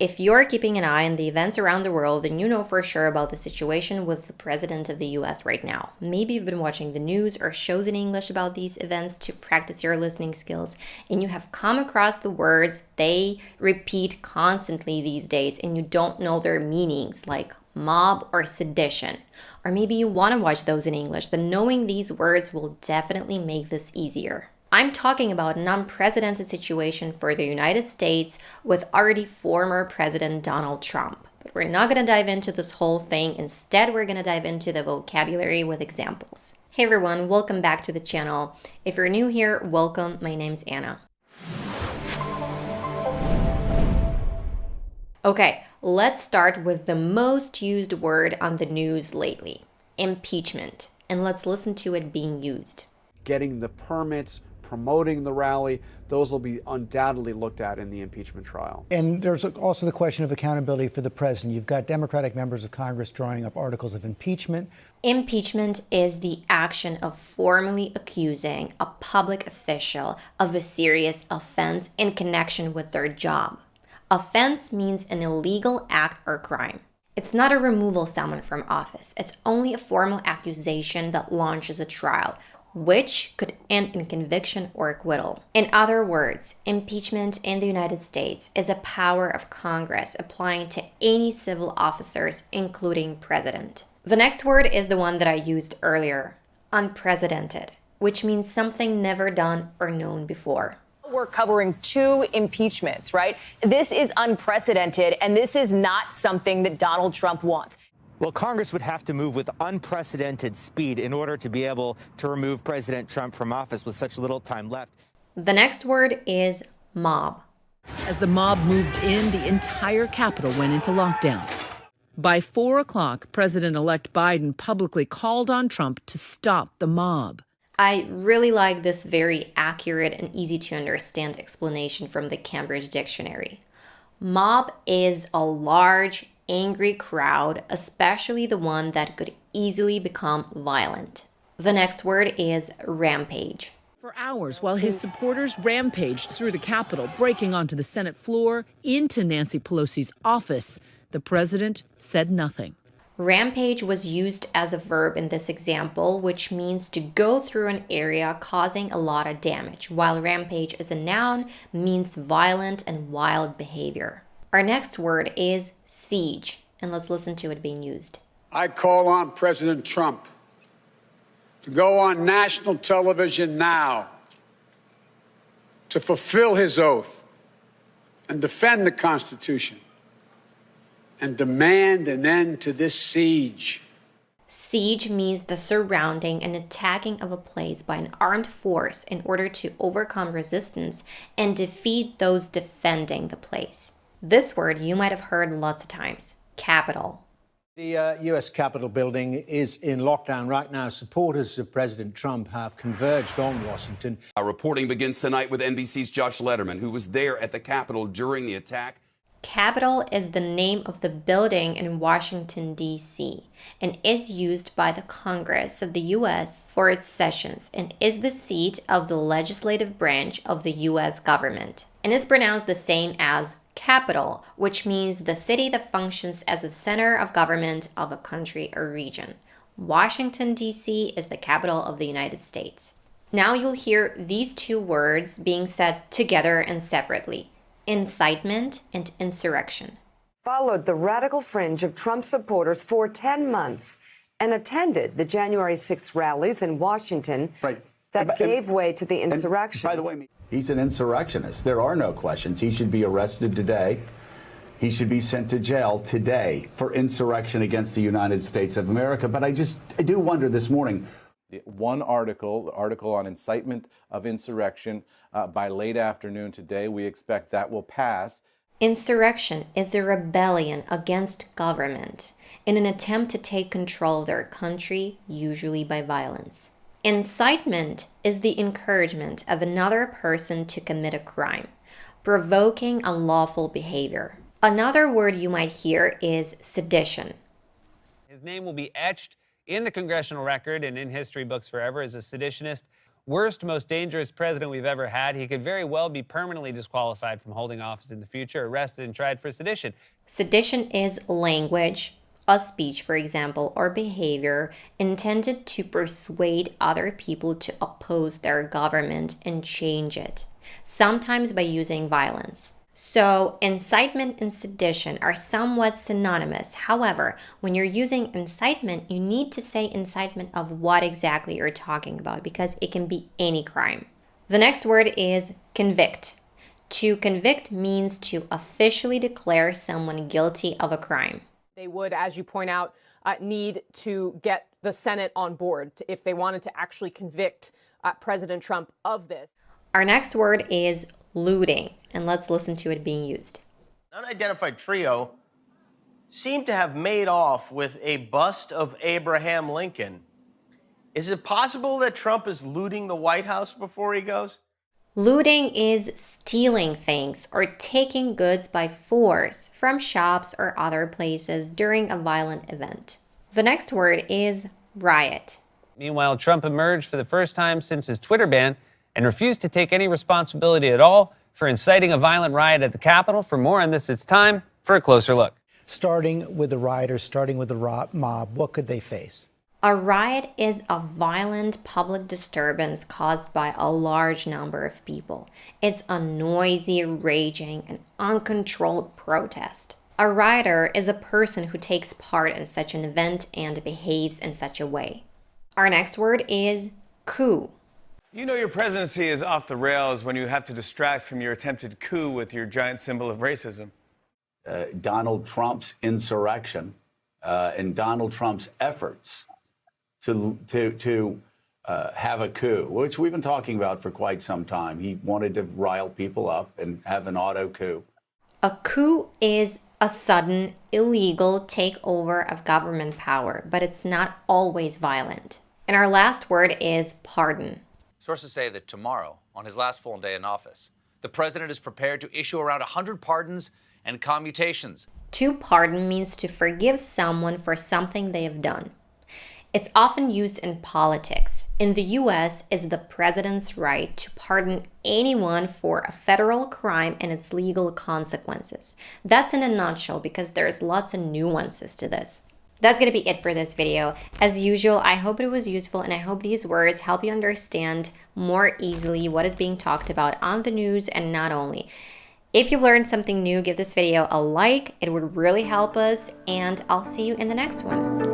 If you're keeping an eye on the events around the world, then you know for sure about the situation with the president of the US right now. Maybe you've been watching the news or shows in English about these events to practice your listening skills, and you have come across the words they repeat constantly these days and you don't know their meanings, like mob or sedition. Or maybe you want to watch those in English, then knowing these words will definitely make this easier. I'm talking about an unprecedented situation for the United States with already former President Donald Trump. But we're not going to dive into this whole thing. Instead, we're going to dive into the vocabulary with examples. Hey everyone, welcome back to the channel. If you're new here, welcome. My name's Anna. Okay, let's start with the most used word on the news lately, impeachment. And let's listen to it being used. Getting the permits, promoting the rally, those will be undoubtedly looked at in the impeachment trial. And there's also the question of accountability for the president. You've got Democratic members of Congress drawing up articles of impeachment. Impeachment is the action of formally accusing a public official of a serious offense in connection with their job. Offense means an illegal act or crime. It's not a removal summon from office. It's only a formal accusation that launches a trial, which could end in conviction or acquittal. In other words, impeachment in the United States is a power of Congress applying to any civil officers, including president. The next word is the one that I used earlier, unprecedented, which means something never done or known before. We're covering 2 impeachments, right? This is unprecedented, and this is not something that Donald Trump wants. Well, Congress would have to move with unprecedented speed in order to be able to remove President Trump from office with such little time left. The next word is mob. As the mob moved in, the entire Capitol went into lockdown. By 4 o'clock, President-elect Biden publicly called on Trump to stop the mob. I really like this very accurate and easy to understand explanation from the Cambridge Dictionary. Mob is a large, angry crowd, especially the one that could easily become violent. The next word is rampage. For hours, while his supporters rampaged through the Capitol, breaking onto the Senate floor, into Nancy Pelosi's office, the president said nothing. Rampage was used as a verb in this example, which means to go through an area causing a lot of damage, while rampage as a noun means violent and wild behavior. Our next word is siege, and let's listen to it being used. I call on President Trump to go on national television now to fulfill his oath and defend the Constitution and demand an end to this siege. Siege means the surrounding and attacking of a place by an armed force in order to overcome resistance and defeat those defending the place. This word you might have heard lots of times, Capitol. The U.S. Capitol building is in lockdown right now. Supporters of President Trump have converged on Washington. Our reporting begins tonight with NBC's Josh Letterman, who was there at the Capitol during the attack. Capitol is the name of the building in Washington, D.C., and is used by the Congress of the U.S. for its sessions and is the seat of the legislative branch of the U.S. government. And it's pronounced the same as capital, which means the city that functions as the center of government of a country or region. Washington, D.C. is the capital of the United States. Now you'll hear these 2 words being said together and separately. Incitement and insurrection. Followed the radical fringe of Trump supporters for 10 months and attended the January 6th rallies in Washington that gave way to the insurrection. By the way, he's an insurrectionist. There are no questions. He should be arrested today. He should be sent to jail today for insurrection against the United States of America. But I do wonder this morning. One article, the article on incitement of insurrection, by late afternoon today. We expect that will pass. Insurrection is a rebellion against government in an attempt to take control of their country, usually by violence. Incitement is the encouragement of another person to commit a crime, provoking unlawful behavior. Another word you might hear is sedition. His name will be etched in the congressional record and in history books forever as a seditionist. worst, most dangerous president we've ever had. He could very well be permanently disqualified from holding office in the future, arrested and tried for sedition. Sedition is language, a speech, for example, or behavior intended to persuade other people to oppose their government and change it, sometimes by using violence. So, incitement and sedition are somewhat synonymous. However, when you're using incitement, you need to say incitement of what exactly you're talking about, because it can be any crime. The next word is convict. To convict means to officially declare someone guilty of a crime. They would, as you point out, need to get the Senate on board if they wanted to actually convict President Trump of this. Our next word is looting, and let's listen to it being used. An unidentified trio seemed to have made off with a bust of Abraham Lincoln. Is it possible that Trump is looting the White House before he goes? Looting is stealing things or taking goods by force from shops or other places during a violent event. The next word is riot. Meanwhile, Trump emerged for the first time since his Twitter ban and refused to take any responsibility at all for inciting a violent riot at the Capitol. For more on this, it's time for a closer look. Starting with the rioters, starting with the mob, what could they face? A riot is a violent public disturbance caused by a large number of people. It's a noisy, raging, and uncontrolled protest. A rioter is a person who takes part in such an event and behaves in such a way. Our next word is coup. You know your presidency is off the rails when you have to distract from your attempted coup with your giant symbol of racism. Donald Trump's insurrection and Donald Trump's efforts to have a coup, which we've been talking about for quite some time. He wanted to rile people up and have an auto coup. A coup is a sudden, illegal takeover of government power, but it's not always violent. And our last word is pardon. Sources say that tomorrow, on his last full day in office, the president is prepared to issue around 100 pardons and commutations. To pardon means to forgive someone for something they have done. It's often used in politics. In the US, it's the president's right to pardon anyone for a federal crime and its legal consequences. That's in a nutshell, because there's lots of nuances to this. That's going to be it for this video. As usual, I hope it was useful, and I hope these words help you understand more easily what is being talked about on the news and not only. If you've learned something new, give this video a like. It would really help us, and I'll see you in the next one.